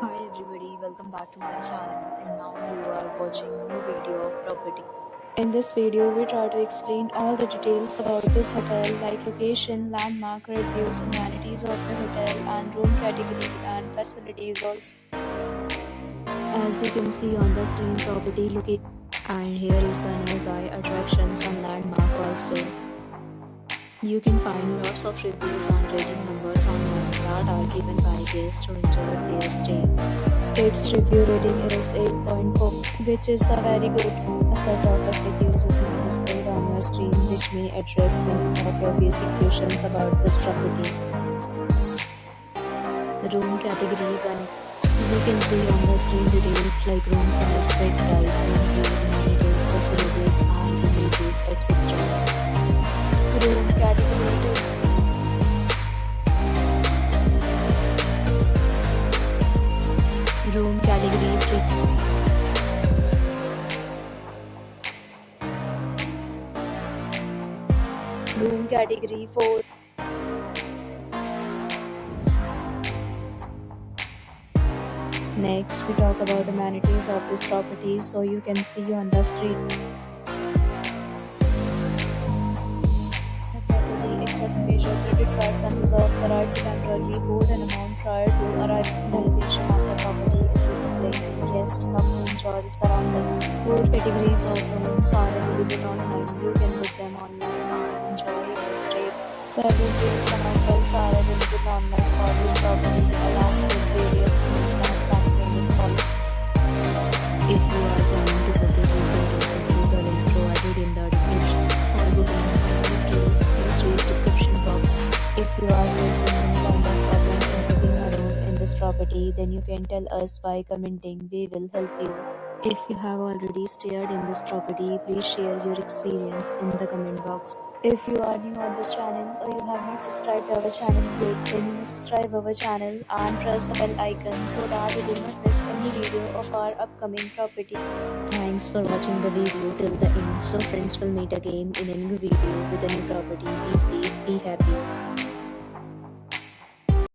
Hi everybody, welcome back to my channel and now you are watching new video of property. In this video, we try to explain all the details about this hotel like location, landmark, reviews, amenities of the hotel and room category and facilities also. As you can see on the screen, property location, and here is the nearby attractions and landmark also. You can find lots of reviews and rating numbers online that are given by guests to enjoy their stay. Its review rating is 8.4, which is the very good. A set of reviews is now displayed on your screen, which may address many of your basic questions about this property. Room category 1. You can see on the screen details like room size, bed type, room view, amenities, facilities, and images, etc. Room category 2. Room category 3. Room category 4. Next, we talk about amenities of this property, so you can see on the screen. The property accepts major credit cards and reserves the right to temporarily hold an amount prior to arrival. The location of the property is explained to guests how to enjoy the surroundings. 4 categories of rooms are available online. You can book them online and enjoy your stay. Several deals and offers are available online for this property, along with various plans and payment policies. If you are planning to book a room, through the link provided in the description or booking details, please read description box. If you are facing any kind of problem in booking a room in this property, then you can tell us by commenting. We will help you. If you have already stayed in this property, please share your experience in the comment box. If you are new on this channel or you have not subscribed our channel yet, then you must subscribe our channel and press the bell icon so that you do not miss any video of our upcoming property. Thanks for watching the video till the end. So friends, will meet again in a new video with a new property. Be safe, be happy.